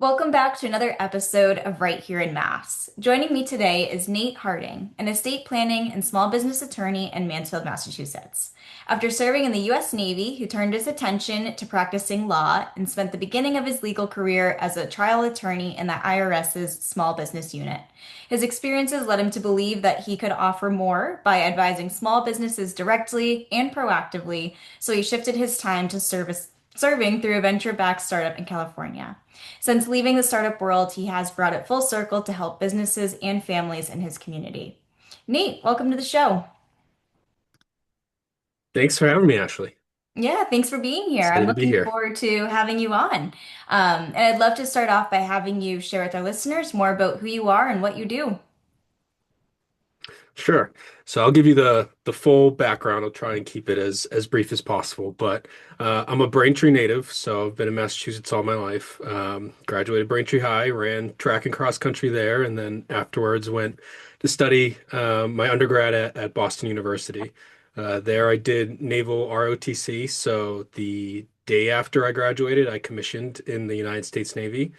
Welcome back to another episode of Right Here in Mass. Joining me today is Nate Harding, an estate planning and small business attorney in Mansfield, Massachusetts. After serving in the U.S. Navy, he turned his attention to practicing law and spent the beginning of his legal career as a trial attorney in the IRS's small business unit. His experiences led him to believe that he could offer more by advising small businesses directly and proactively, so he shifted his time to serving through a venture-backed startup in California. Since leaving the startup world, he has brought it full circle to help businesses and families in his community. Nate, welcome to the show. Thanks for having me, Ashley. Yeah, thanks for being here. I'm Excited to be looking here. forward to having you on. And I'd love to start off by having you share with our listeners more about who you are and what you do. Sure. So I'll give you the full background. I'll try and keep it as brief as possible. But I'm a Braintree native, so I've been in Massachusetts all my life. Graduated Braintree High, ran track and cross country there, and then afterwards went to study my undergrad at Boston University. There I did naval ROTC. So the day after I graduated, I commissioned in the United States Navy.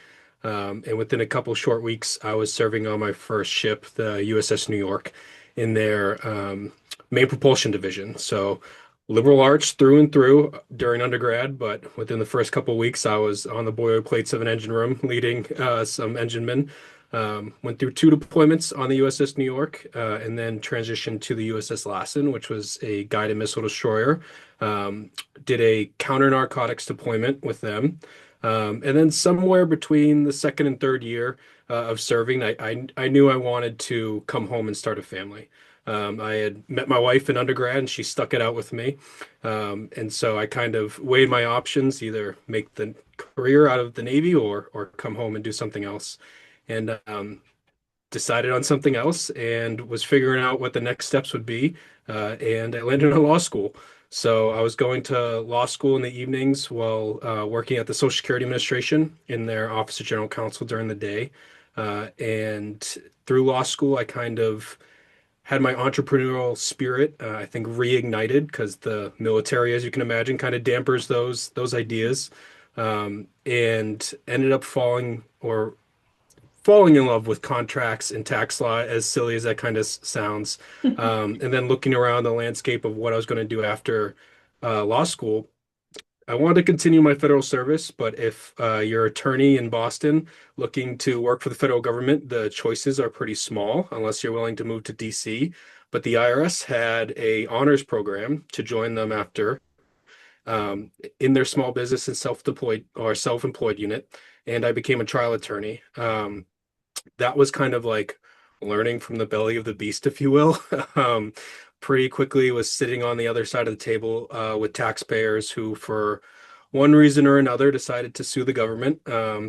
And within a couple short weeks, I was serving on my first ship, the USS New York, in their main propulsion division. So liberal arts through and through during undergrad, but within the first couple of weeks, I was on the boilerplates of an engine room leading some engine men. Went through two deployments on the USS New York, and then transitioned to the USS Lassen, which was a guided missile destroyer. Did a counter narcotics deployment with them. And then somewhere between the second and third year of serving, I knew I wanted to come home and start a family. I had met my wife in undergrad and she stuck it out with me. And so I kind of weighed my options, either make the career out of the Navy or come home and do something else. And decided on something else and was figuring out what the next steps would be. And I landed in law school. So I was going to law school in the evenings while working at the Social Security Administration in their Office of General Counsel during the day. And through law school, I kind of had my entrepreneurial spirit, I think, reignited because the military, as you can imagine, kind of dampers those ideas. And ended up falling in love with contracts and tax law, as silly as that kind of sounds. And then looking around the landscape of what I was going to do after law school, I wanted to continue my federal service, but if you're an attorney in Boston looking to work for the federal government, the choices are pretty small unless you're willing to move to DC. But the IRS had a honors program to join them after in their small business and self-deployed or self-employed unit, and I became a trial attorney. That was kind of like learning from the belly of the beast, if you will. Um, Pretty quickly was sitting on the other side of the table with taxpayers who, for one reason or another, decided to sue the government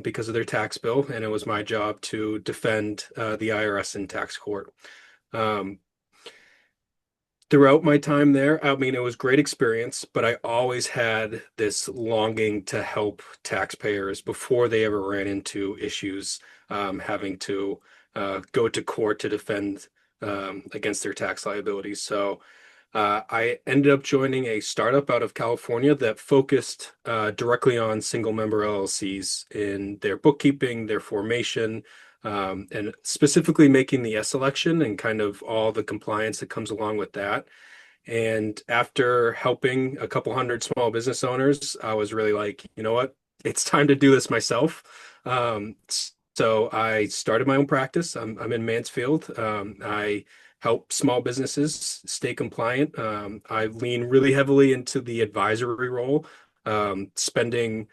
because of their tax bill, and it was my job to defend the IRS in tax court. Um, Throughout my time there, I mean, it was great experience, but I always had this longing to help taxpayers before they ever ran into issues having to go to court to defend against their tax liabilities. So I ended up joining a startup out of California that focused directly on single member LLCs in their bookkeeping, their formation, and specifically making the S election and kind of all the compliance that comes along with that. And after helping a couple hundred small business owners, I was really like, you know what? It's time to do this myself. So I started my own practice. I'm in Mansfield. I help small businesses stay compliant. I lean really heavily into the advisory role, spending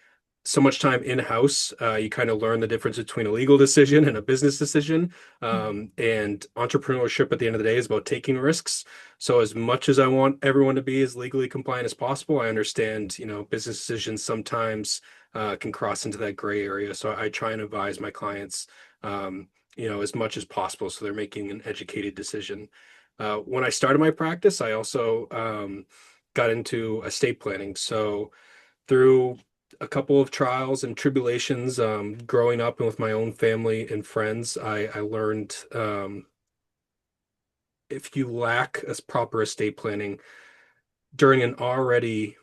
so much time in-house. You kind of learn the difference between a legal decision and a business decision. And entrepreneurship at the end of the day is about taking risks. So as much as I want everyone to be as legally compliant as possible, I understand, business decisions sometimes can cross into that gray area. So I try and advise my clients, as much as possible so they're making an educated decision. When I started my practice, I also got into estate planning. So through a couple of trials and tribulations, growing up and with my own family and friends, I learned if you lack a proper estate planning during an already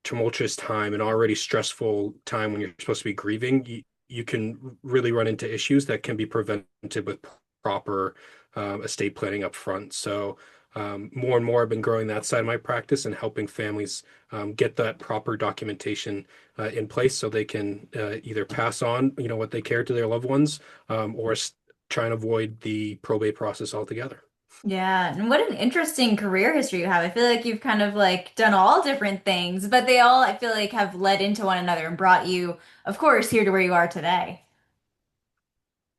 tumultuous time, an already stressful time when you're supposed to be grieving, you can really run into issues that can be prevented with proper estate planning up front. So more and more, I've been growing that side of my practice and helping families get that proper documentation in place so they can either pass on, what they care to their loved ones, or try and avoid the probate process altogether. Yeah, and what an interesting career history you have. I feel like you've kind of like done all different things, but they all, I feel like, have led into one another and brought you, of course, here to where you are today.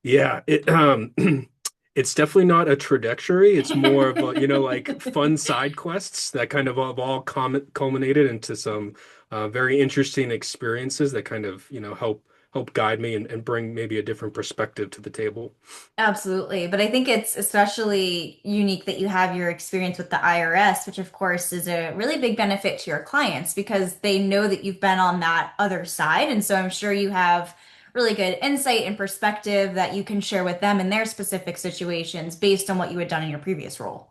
Yeah, it's definitely not a trajectory. It's more of a, like fun side quests that kind of have all culminated into some very interesting experiences that kind of, help guide me and bring maybe a different perspective to the table. Absolutely. But I think it's especially unique that you have your experience with the IRS, which of course is a really big benefit to your clients because they know that you've been on that other side. And so I'm sure you have really good insight and perspective that you can share with them in their specific situations based on what you had done in your previous role.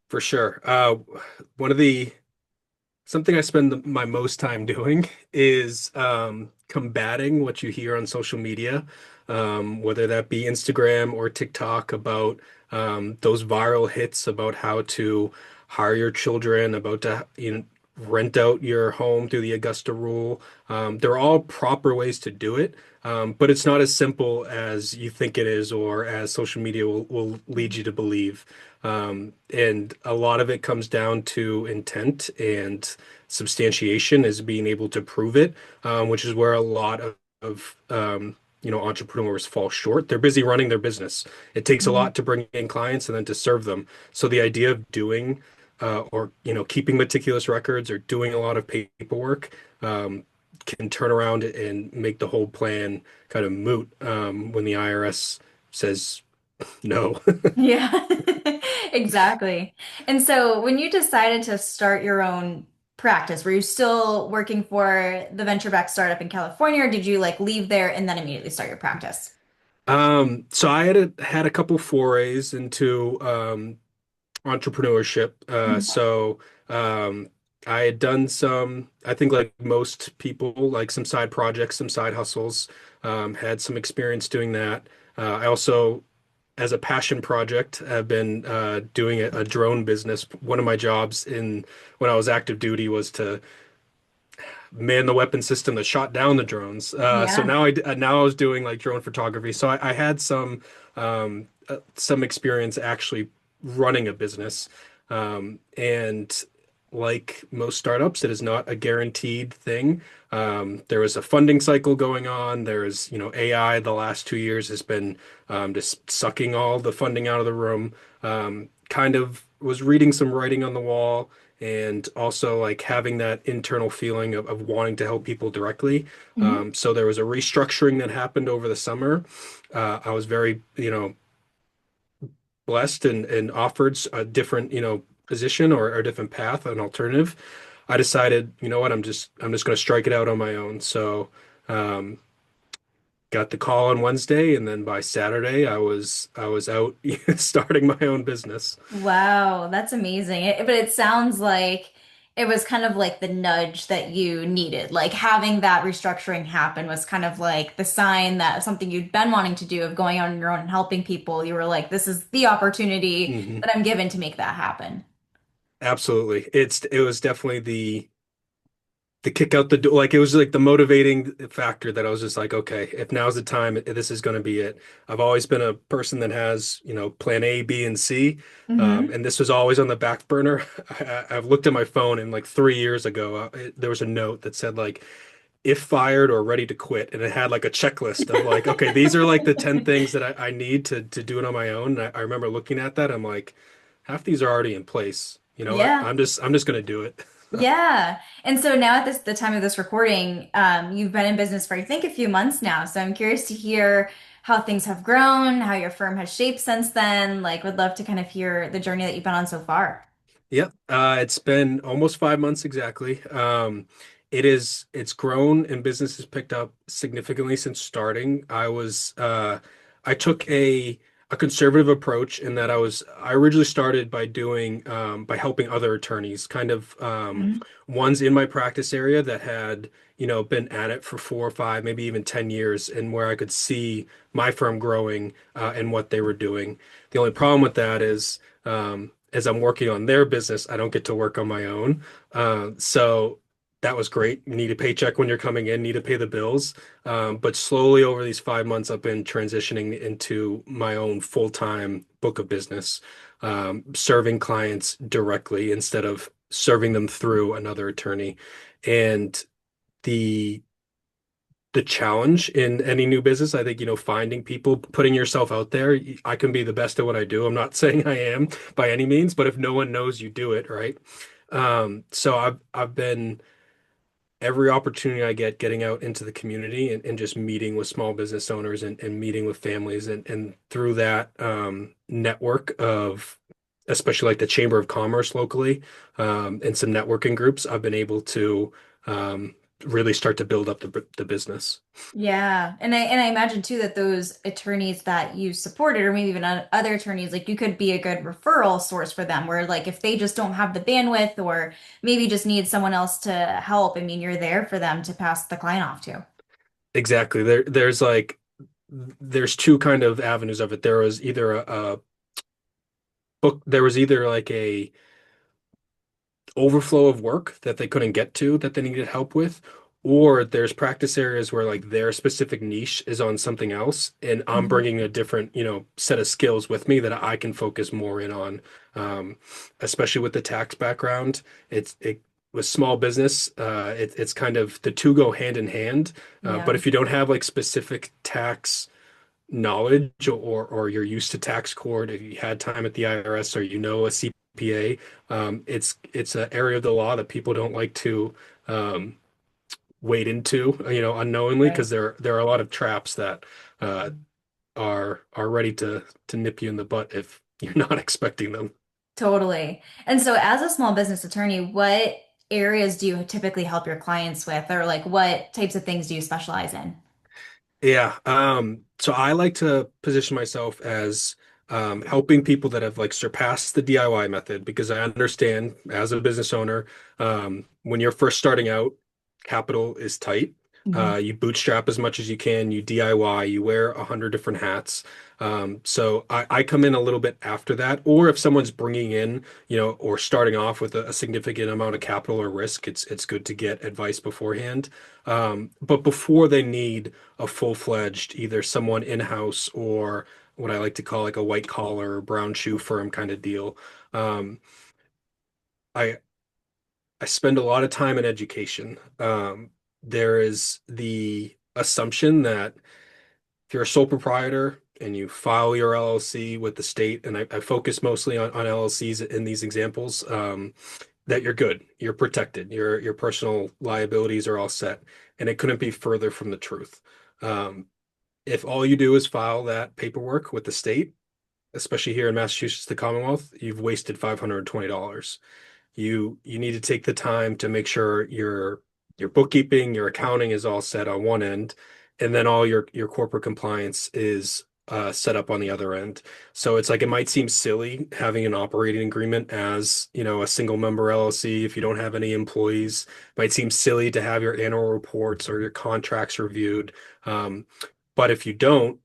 For sure. One of the Something I spend my most time doing is combating what you hear on social media, whether that be Instagram or TikTok, about those viral hits about how to hire your children, about to, rent out your home through the Augusta rule. They're all proper ways to do it, but it's not as simple as you think it is or as social media will lead you to believe. And a lot of it comes down to intent and substantiation, is being able to prove it, which is where a lot of entrepreneurs fall short. They're busy running their business. It takes a Mhm. lot to bring in clients and then to serve them. So the idea of doing or keeping meticulous records or doing a lot of paperwork can turn around and make the whole plan kind of moot when the IRS says no. Yeah, exactly. And so when you decided to start your own practice, were you still working for the venture-backed startup in California, or did you like leave there and then immediately start your practice? So I had a couple forays into entrepreneurship. Mhm. So I had done some, I think like most people, like some side projects, some side hustles, had some experience doing that. I also, as a passion project, have been doing a drone business. One of my jobs in when I was active duty was to man the weapon system that shot down the drones. So Yeah. now I was doing like drone photography. So I had some experience actually running a business. And like most startups, it is not a guaranteed thing. There is a funding cycle going on. There is, AI the last 2 years has been just sucking all the funding out of the room. Kind of was reading some writing on the wall and also like having that internal feeling of wanting to help people directly. Mhm. So there was a restructuring that happened over the summer. I was very, blessed and offered a different, position or a different path, an alternative. I decided, you know what, I'm just going to strike it out on my own. So um, got the call on Wednesday, and then by Saturday, I was out starting my own business. Wow, that's amazing. But it sounds like it was kind of like the nudge that you needed. Like having that restructuring happen was kind of like the sign that something you'd been wanting to do of going on your own and helping people. You were like, this is the opportunity Hmm. that I'm given to make that happen. Absolutely. It was definitely the kick out the door. Like it was like the motivating factor that I was just like, okay, if now's the time, this is going to be it. I've always been a person that has, plan A, B, and C. Hmm. And this was always on the back burner. I've looked at my phone and like 3 years ago, there was a note that said like, if fired or ready to quit. And it had like a checklist of like, okay, these are like the 10 things that I need to do it on my own. And I remember looking at that. I'm like, half these are already in place. You know what? Yeah. I'm just going to do it. Yeah. And so now at the time of this recording, you've been in business for I think a few months now. So I'm curious to hear how things have grown, how your firm has shaped since then. Like, would love to kind of hear the journey that you've been on so far. Yep. It's been almost 5 months exactly. It's grown and business has picked up significantly since starting. I took a conservative approach in that I originally started by doing by helping other attorneys, kind of Mhm. ones in my practice area that had, been at it for 4 or 5, maybe even 10 years, and where I could see my firm growing and what they were doing. The only problem with that is as I'm working on their business, I don't get to work on my own. So that was great. You need a paycheck when you're coming in, need to pay the bills. But slowly over these 5 months, I've been transitioning into my own full-time book of business, serving clients directly instead of serving them through another attorney. And the the challenge in any new business, I think, finding people, putting yourself out there. I can be the best at what I do. I'm not saying I am by any means, but if no one knows you do it, right? So I've been every opportunity I get getting out into the community and just meeting with small business owners and meeting with families and through that network of especially like the Chamber of Commerce locally and some networking groups, I've been able to really start to build up the business. Yeah. And I imagine too that those attorneys that you supported, or maybe even other attorneys, like you could be a good referral source for them, where like if they just don't have the bandwidth or maybe just need someone else to help, I mean, you're there for them to pass the client off to. Exactly. There's two kind of avenues of it. There was either like a overflow of work that they couldn't get to that they needed help with, or there's practice areas where like their specific niche is on something else, and I'm Mhm. bringing a different, set of skills with me that I can focus more in on. Um, Especially with the tax background, it with small business, it's kind of the two go hand in hand. But Yeah, if you don't have like specific tax knowledge or you're used to tax court, if you had time at the IRS or a CPA, it's an area of the law that people don't like to um, wade into, unknowingly right. because there are a lot of traps that uh, are ready to nip you in the butt if you're not expecting them. Totally. And so as a small business attorney, what areas do you typically help your clients with, or like what types of things do you specialize in? Yeah. So I like to position myself as helping people that have like surpassed the DIY method because I understand as a business owner, when you're first starting out, capital is tight. Mhm. You bootstrap as much as you can, you DIY, you wear 100 different hats. So I come in a little bit after that, or if someone's bringing in, or starting off with a significant amount of capital or risk, it's good to get advice beforehand. But before they need a full-fledged either someone in-house or what I like to call like a white collar brown shoe firm kind of deal. Um, I I spend a lot of time in education. There is the assumption that if you're a sole proprietor and you file your LLC with the state, and I focus mostly on LLCs in these examples, that you're good, you're protected, your personal liabilities are all set, and it couldn't be further from the truth. Um, if all you do is file that paperwork with the state, especially here in Massachusetts, the Commonwealth, you've wasted $520. You need to take the time to make sure your bookkeeping, your accounting is all set on one end, and then all your corporate compliance is set up on the other end. So it's like it might seem silly having an operating agreement as, a single member LLC if you don't have any employees. It might seem silly to have your annual reports or your contracts reviewed. Um, but if you don't,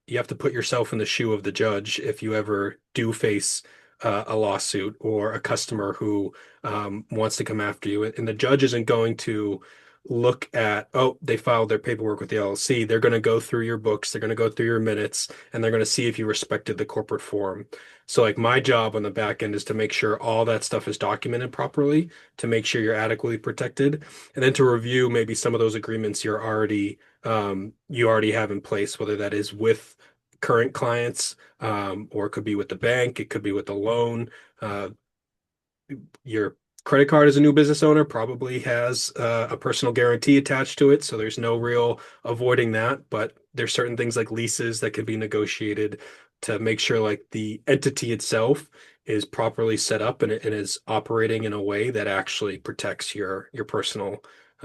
you have to put yourself in the shoe of the judge if you ever do face a lawsuit or a customer who wants to come after you. And the judge isn't going to look at, oh, they filed their paperwork with the LLC. They're going to go through your books, they're going to go through your minutes, and they're going to see if you respected the corporate form. So, like, my job on the back end is to make sure all that stuff is documented properly, to make sure you're adequately protected, and then to review maybe some of those agreements you already have in place, whether that is with current clients, or it could be with the bank, it could be with a loan. Uh, your credit card as a new business owner probably has a personal guarantee attached to it, so there's no real avoiding that. But there's certain things like leases that could be negotiated to make sure like the entity itself is properly set up and is operating in a way that actually protects your personal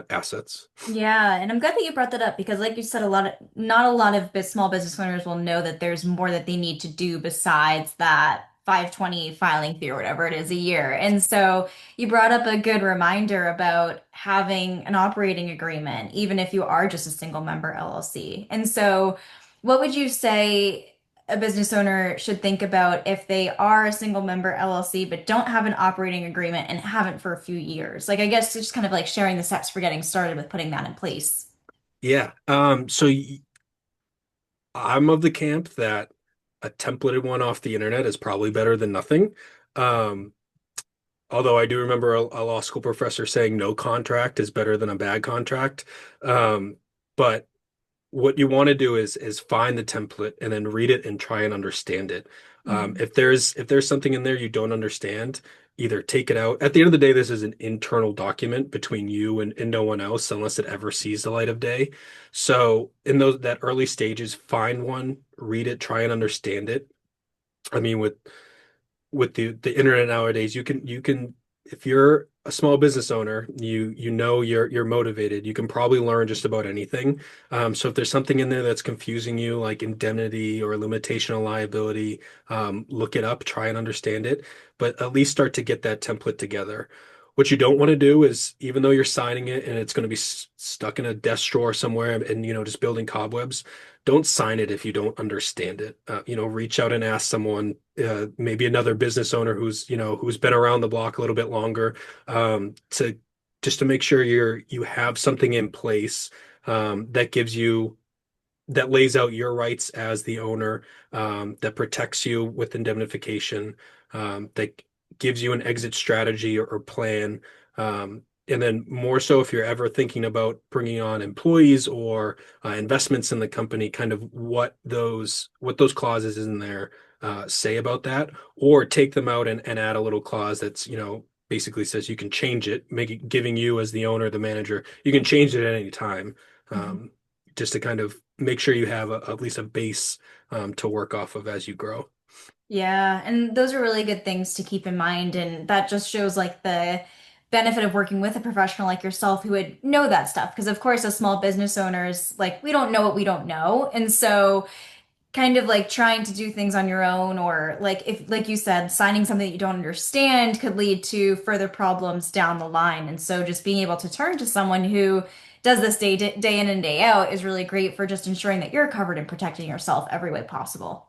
assets. Yeah, and I'm glad that you brought that up because, like you said, not a lot of small business owners will know that there's more that they need to do besides that 520 filing fee or whatever it is a year. And so you brought up a good reminder about having an operating agreement, even if you are just a single member LLC. And so, what would you say a business owner should think about if they are a single member LLC but don't have an operating agreement and haven't for a few years? Like, I guess it's just kind of like sharing the steps for getting started with putting that in place. Yeah. I'm of the camp that a templated one off the internet is probably better than nothing. Um, Although I do remember a law school professor saying no contract is better than a bad contract. But what you want to do is find the template and then read it and try and understand it. Hmm. If there's something in there you don't understand, either take it out. At the end of the day, this is an internal document between you and no one else unless it ever sees the light of day. So in those that early stages, find one, read it, try and understand it. I mean, with the internet nowadays, you can if you're a small business owner, you know you're motivated. You can probably learn just about anything. So if there's something in there that's confusing you, like indemnity or limitation of liability, look it up, try and understand it, but at least start to get that template together. What you don't want to do is, even though you're signing it and it's going to be stuck in a desk drawer somewhere and just building cobwebs, don't sign it if you don't understand it. Reach out and ask someone, maybe another business owner who's been around the block a little bit longer, to just to make sure you have something in place that lays out your rights as the owner, that protects you with indemnification, that gives you an exit strategy or plan. And then more so if you're ever thinking about bringing on employees or investments in the company, kind of what those clauses in there say about that, or take them out and add a little clause that's, basically says you can change it, make it giving you as the owner, the manager, you can change it at any time. Um, just to kind of make sure you have at least a base to work off of as you grow. Yeah, and those are really good things to keep in mind. And that just shows like the benefit of working with a professional like yourself who would know that stuff. Because, of course, as small business owners, like we don't know what we don't know. And so, kind of like trying to do things on your own, or like if, like you said, signing something that you don't understand could lead to further problems down the line. And so, just being able to turn to someone who does this day in and day out is really great for just ensuring that you're covered and protecting yourself every way possible.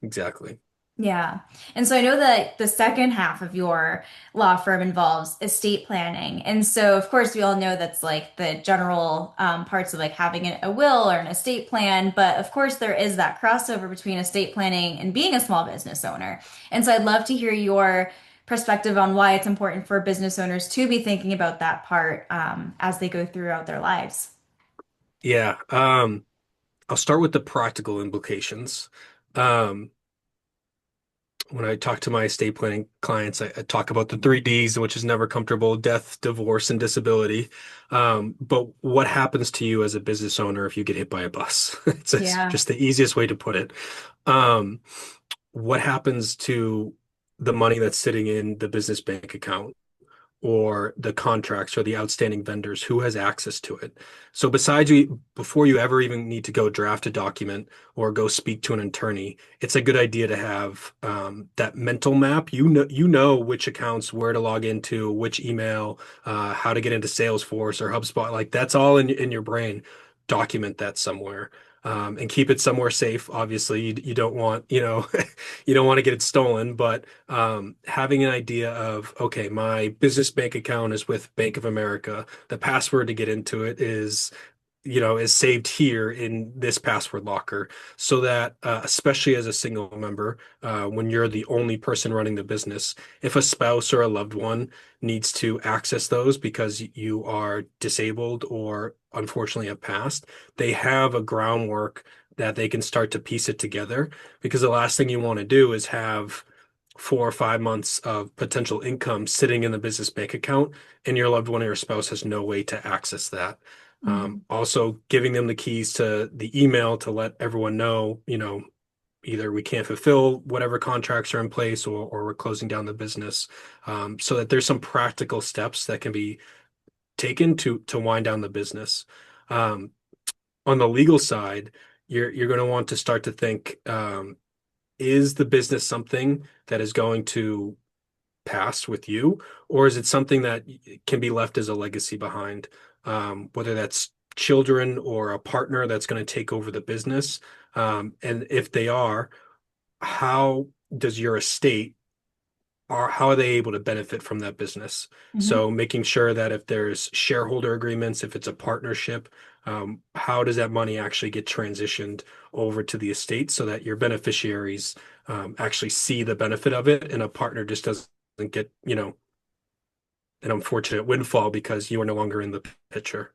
Exactly. Yeah. And so I know that the second half of your law firm involves estate planning. And so, of course, we all know that's like the general parts of like having a will or an estate plan. But of course, there is that crossover between estate planning and being a small business owner. And so I'd love to hear your perspective on why it's important for business owners to be thinking about that part as they go throughout their lives. Yeah. I'll start with the practical implications. Um, when I talk to my estate planning clients, I talk about the three Ds, which is never comfortable: death, divorce, and disability. But what happens to you as a business owner if you get hit by a bus? It's Yeah. just the easiest way to put it. Um, what happens to the money that's sitting in the business bank account, or the contracts or the outstanding vendors? Who has access to it? So besides you, before you ever even need to go draft a document or go speak to an attorney, it's a good idea to have that mental map. You know which accounts, where to log into, which email, how to get into Salesforce or HubSpot. Like that's all in your brain. Document that somewhere. And keep it somewhere safe. Obviously, you don't want, you don't want to get it stolen, but having an idea of, okay, my business bank account is with Bank of America. The password to get into it is saved here in this password locker, so that especially as a single member, when you're the only person running the business, if a spouse or a loved one needs to access those because you are disabled or unfortunately have passed, they have a groundwork that they can start to piece it together. Because the last thing you want to do is have 4 or 5 months of potential income sitting in the business bank account, and your loved one or your spouse has no way to access that. Mhm. Also, giving them the keys to the email to let everyone know, either we can't fulfill whatever contracts are in place, or we're closing down the business, so that there's some practical steps that can be taken to wind down the business. Um, on the legal side, you're going to want to start to think, is the business something that is going to pass with you, or is it something that can be left as a legacy behind? Whether that's children or a partner that's going to take over the business. And if they are, how does your estate are how are they able to benefit from that business? Hmm. So making sure that if there's shareholder agreements, if it's a partnership, how does that money actually get transitioned over to the estate so that your beneficiaries actually see the benefit of it, and a partner just doesn't get, an unfortunate windfall because you are no longer in the picture.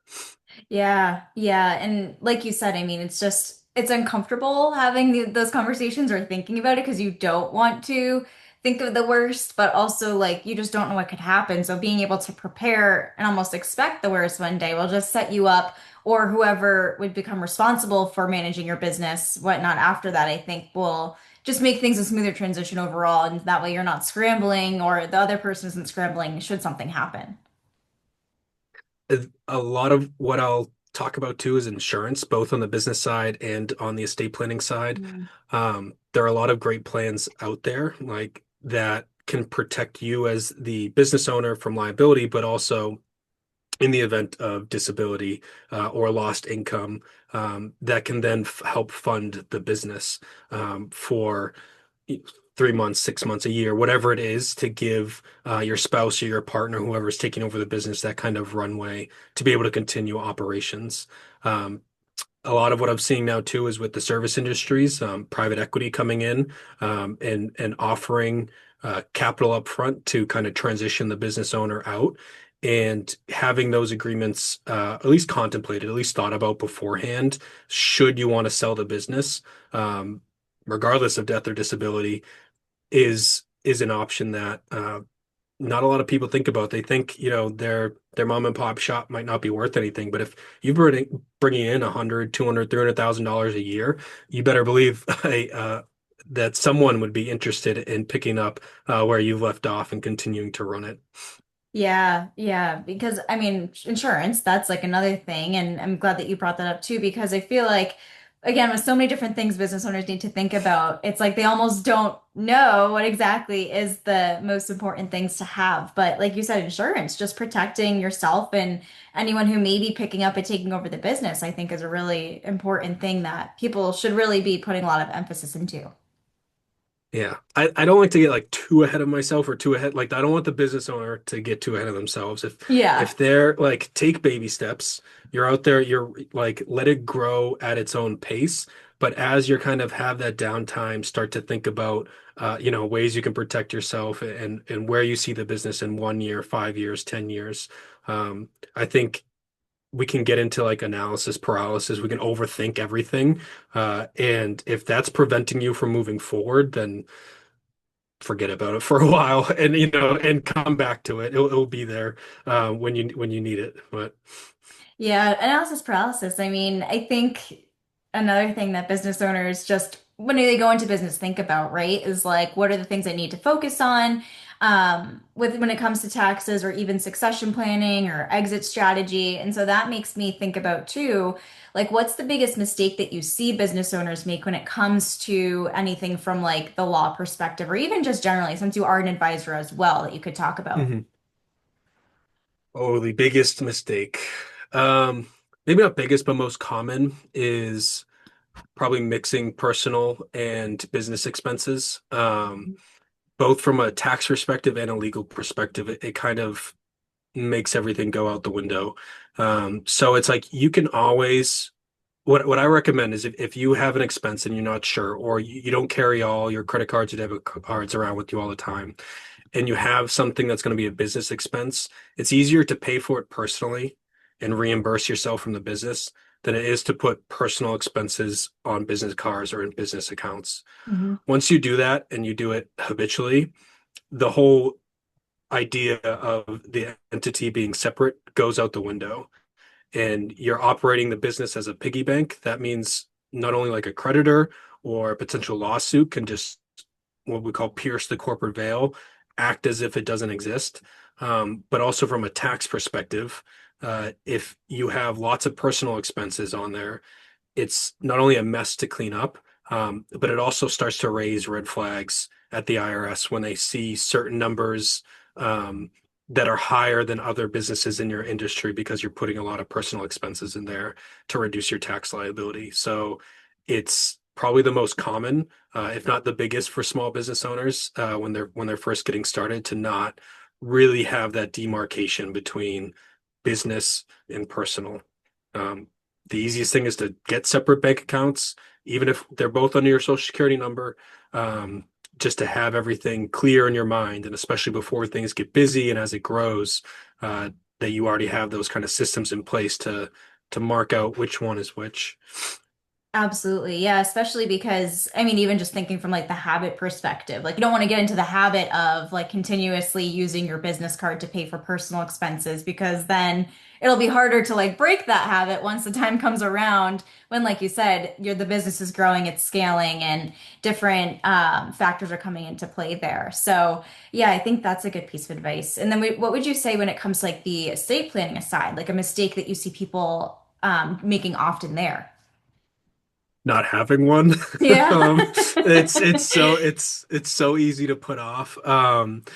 Yeah, yeah. And like you said, I mean, it's uncomfortable having those conversations or thinking about it because you don't want to think of the worst, but also like you just don't know what could happen. So being able to prepare and almost expect the worst one day will just set you up, or whoever would become responsible for managing your business, whatnot after that, I think will just make things a smoother transition overall. And that way you're not scrambling or the other person isn't scrambling should something happen. A lot of what I'll talk about too is insurance, both on the business side and on the estate planning side. There are a lot of great plans out there like that can protect you as the business owner from liability, but also in the event of disability or lost income, that can then help fund the business for 3 months, 6 months, a year, whatever it is, to give your spouse or your partner, whoever's taking over the business, that kind of runway to be able to continue operations. Um, a lot of what I'm seeing now too is with the service industries, private equity coming in and offering capital up front to kind of transition the business owner out, and having those agreements at least contemplated, at least thought about beforehand, should you want to sell the business, um, regardless of death or disability, is an option that not a lot of people think about. They think, their mom and pop shop might not be worth anything, but if you're bringing in 100, 200, $300,000 a year, you better believe that someone would be interested in picking up where you've left off and continuing to run it. Yeah, yeah, because I mean, insurance, that's like another thing. And I'm glad that you brought that up too, because I feel like, again, with so many different things business owners need to think about, it's like they almost don't know what exactly is the most important things to have. But like you said, insurance, just protecting yourself and anyone who may be picking up and taking over the business, I think is a really important thing that people should really be putting a lot of emphasis into. Yeah. I don't like to get like too ahead of myself or too ahead. Like I don't want the business owner to get too ahead of themselves. Yeah. If they're like, take baby steps, you're out there, you're like, let it grow at its own pace. But as you're kind of have that downtime, start to think about ways you can protect yourself and where you see the business in 1 year, 5 years, 10 years. I think we can get into like analysis paralysis. We can overthink everything. And if that's preventing you from moving forward, then forget about it for a while and and come back to it. It'll be there when you need it. But Yeah, analysis paralysis. I mean, I think another thing that business owners just when they go into business think about, right, is like what are the things they need to focus on with when it comes to taxes or even succession planning or exit strategy. And so that makes me think about too, like what's the biggest mistake that you see business owners make when it comes to anything from like the law perspective or even just generally, since you are an advisor as well, that you could talk about. Mhm. Oh, the biggest mistake. Um, Maybe not biggest, but most common is probably mixing personal and business expenses. Both from a tax perspective and a legal perspective, it kind of makes everything go out the window. So it's like you can always what I recommend is if you have an expense and you're not sure, or you don't carry all your credit cards or debit cards around with you all the time, and you have something that's going to be a business expense, it's easier to pay for it personally and reimburse yourself from the business than it is to put personal expenses on business cards or in business accounts. Hmm. Once you do that and you do it habitually, the whole idea of the entity being separate goes out the window, and you're operating the business as a piggy bank. That means not only like a creditor or a potential lawsuit can just what we call pierce the corporate veil, act as if it doesn't exist. But also from a tax perspective, if you have lots of personal expenses on there, it's not only a mess to clean up, but it also starts to raise red flags at the IRS when they see certain numbers um, that are higher than other businesses in your industry because you're putting a lot of personal expenses in there to reduce your tax liability. So it's probably the most common, if not the biggest, for small business owners when they're first getting started to not really have that demarcation between business and personal. Um, the easiest thing is to get separate bank accounts, even if they're both under your social security number, um, just to have everything clear in your mind. And especially before things get busy and as it grows, uh, that you already have those kind of systems in place to mark out which one is which. Absolutely. Yeah, especially because I mean, even just thinking from like the habit perspective, like you don't want to get into the habit of like continuously using your business card to pay for personal expenses because then it'll be harder to like break that habit once the time comes around when, like you said, the business is growing, it's scaling, and different factors are coming into play there. So yeah, I think that's a good piece of advice. And then what would you say when it comes to like the estate planning aside, like a mistake that you see people making often there? Not having one. Yeah. Um, it's so easy to put off. And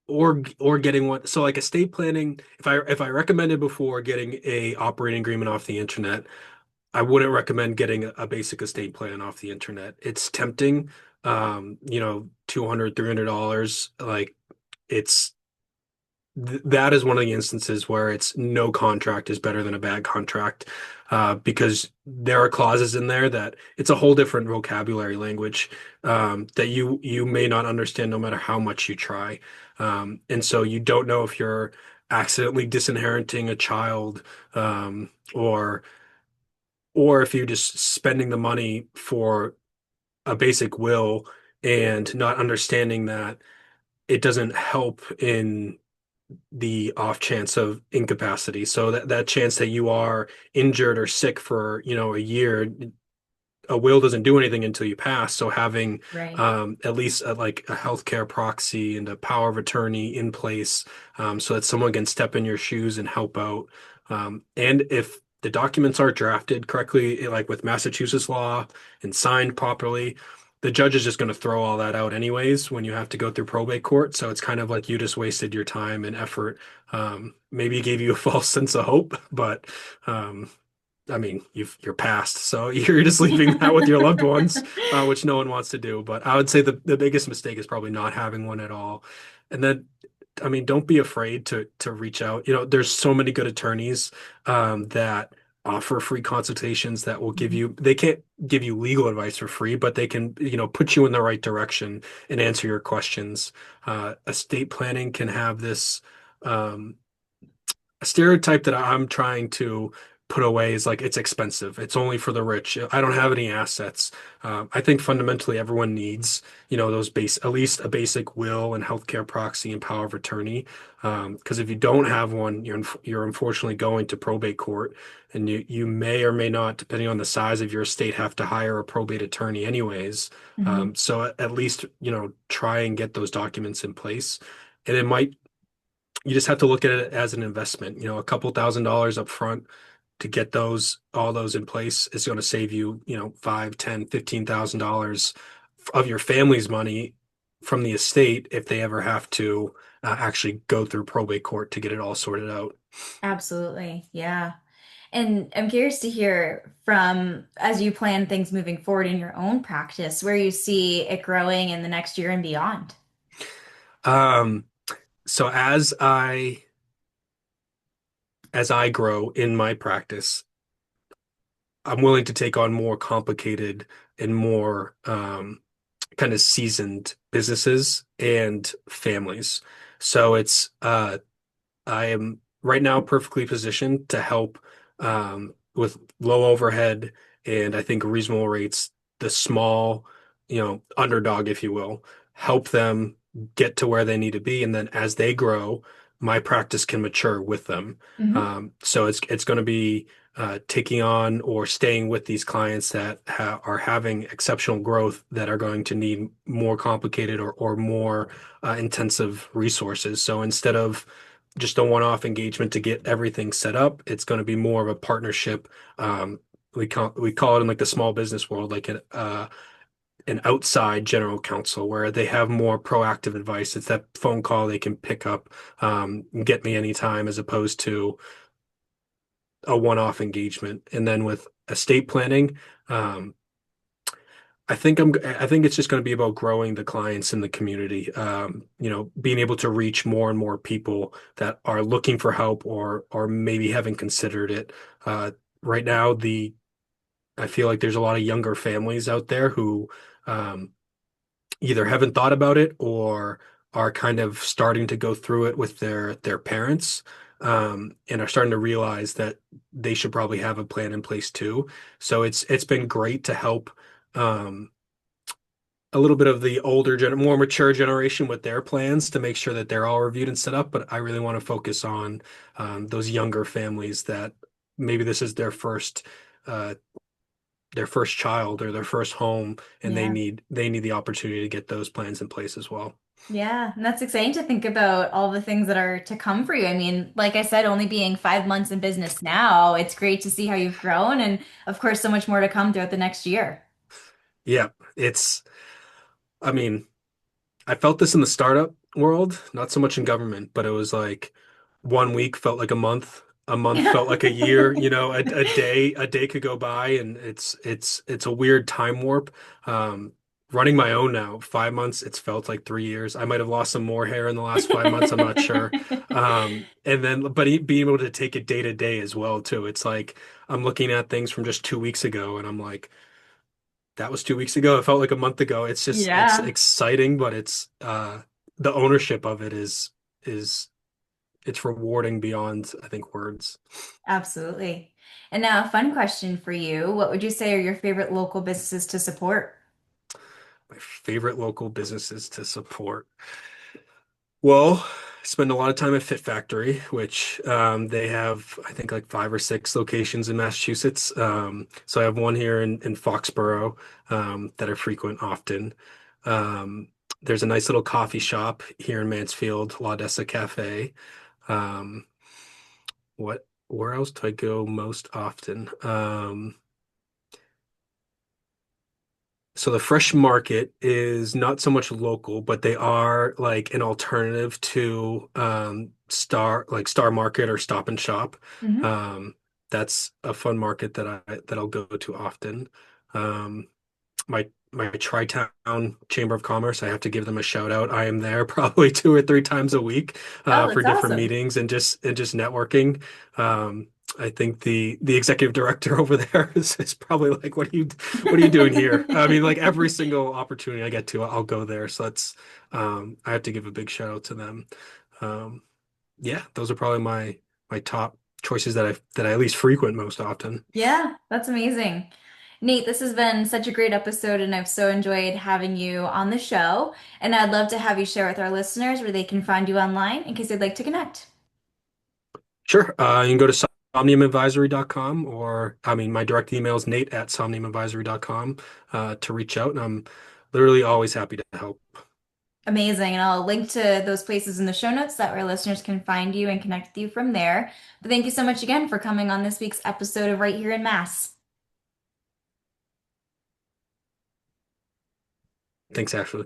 or getting one. So like estate planning, if I recommended before getting a operating agreement off the internet, I wouldn't recommend getting a basic estate plan off the internet. It's tempting. 200, $300. Like it's that is one of the instances where it's no contract is better than a bad contract, because there are clauses in there that it's a whole different vocabulary language, that you may not understand no matter how much you try. And so you don't know if you're accidentally disinheriting a child, or if you're just spending the money for a basic will and not understanding that it doesn't help in the off chance of incapacity. So that chance that you are injured or sick for, a year, a will doesn't do anything until you pass. So having Right. at least like a healthcare proxy and a power of attorney in place, so that someone can step in your shoes and help out. And if the documents are drafted correctly, like with Massachusetts law and signed properly, the judge is just going to throw all that out anyways when you have to go through probate court. So it's kind of like you just wasted your time and effort. Maybe it gave you a false sense of hope, but um, I mean, you're past, so you're just leaving that with your loved ones, which no one wants to do. But I would say the biggest mistake is probably not having one at all. And then, I mean, don't be afraid to reach out. There's so many good attorneys that offer free consultations that will give Mhm. you. They can't give you legal advice for free, but they can, put you in the right direction and answer your questions. Estate planning can have this. Um, a stereotype that I'm trying to put away is like it's expensive. It's only for the rich. I don't have any assets. I think fundamentally everyone needs, those at least a basic will and healthcare proxy and power of attorney. Because if you don't have one, you're unfortunately going to probate court, and you may or may not, depending on the size of your estate, have to hire a probate attorney anyways. Mhm. So at least, try and get those documents in place. And it might you just have to look at it as an investment. A couple $1,000s up front to get all those in place is going to save you, five, 10, $15,000 of your family's money from the estate if they ever have to actually go through probate court to get it all sorted out. Absolutely. Yeah. And I'm curious to hear from, as you plan things moving forward in your own practice, where you see it growing in the next year and beyond. Um, so as I grow in my practice, I'm willing to take on more complicated and more kind of seasoned businesses and families. So I am right now perfectly positioned to help with low overhead and I think reasonable rates, the small, underdog, if you will, help them get to where they need to be. And then as they grow, my practice can mature with them. Hmm. So it's going to be taking on or staying with these clients that are having exceptional growth that are going to need more complicated or more intensive resources. So instead of just a one-off engagement to get everything set up, it's going to be more of a partnership. Um, we call it in like the small business world, like an outside general counsel where they have more proactive advice. It's that phone call they can pick up, get me anytime, as opposed to a one-off engagement. And then with estate planning, um, I think it's just going to be about growing the clients in the community. Being able to reach more and more people that are looking for help or maybe haven't considered it. Right now, the I feel like there's a lot of younger families out there who um, either haven't thought about it or are kind of starting to go through it with their parents, and are starting to realize that they should probably have a plan in place too. So it's been great to help um, a little bit of the more mature generation with their plans to make sure that they're all reviewed and set up. But I really want to focus on those younger families that maybe this is uh, their first child or their first home, and Yeah. they need the opportunity to get those plans in place as well. Yeah, and that's exciting to think about all the things that are to come for you. I mean, like I said, only being 5 months in business now, it's great to see how you've grown, and of course, so much more to come throughout the next year. Yeah, it's, I mean, I felt this in the startup world, not so much in government, but it was like 1 week felt like a month felt like a year, a day could go by, and it's a weird time warp. Um, Running my own now, 5 months, it's felt like 3 years. I might have lost some more hair in the last 5 months, I'm not sure. And then, but being able to take it day to day as well too. It's like I'm looking at things from just 2 weeks ago, and I'm like, that was 2 weeks ago. It felt like a month ago. It's Yeah, exciting, but it's the ownership of it is it's rewarding beyond, I think, words. absolutely. And now, a fun question for you. What would you say are your favorite local businesses to support? My favorite local businesses to support. Well, I spend a lot of time at Fit Factory, which they have, I think, like 5 or 6 locations in Massachusetts. So I have one here in Foxborough that I frequent often. Um, there's a nice little coffee shop here in Mansfield, La Dessa Cafe. Um, where else do I go most often? So the Fresh Market is not so much local, but they are like an alternative to Star Market or Stop and Shop. Hmm. Um, that's a fun market that I'll go to often. Um, my Tri-Town Chamber of Commerce, I have to give them a shout out. I am there probably 2 or 3 times a week Oh, for that's different awesome. meetings and just networking. Um, I think the executive director over there is probably like, what are you doing here? I mean, like every single opportunity I get to, I'll go there. So that's I have to give a big shout out to them. Um, yeah, those are probably my top choices that I at least frequent most often. Yeah, that's amazing. Nate, this has been such a great episode, and I've so enjoyed having you on the show. And I'd love to have you share with our listeners where they can find you online in case they'd like to connect. Sure. You can go to somniumadvisory.com, or I mean, my direct email is nate@somniumadvisory.com to reach out, and I'm literally always happy to help. Amazing. And I'll link to those places in the show notes that our listeners can find you and connect with you from there. But thank you so much again for coming on this week's episode of Right Here in Mass. Thanks, Ashley.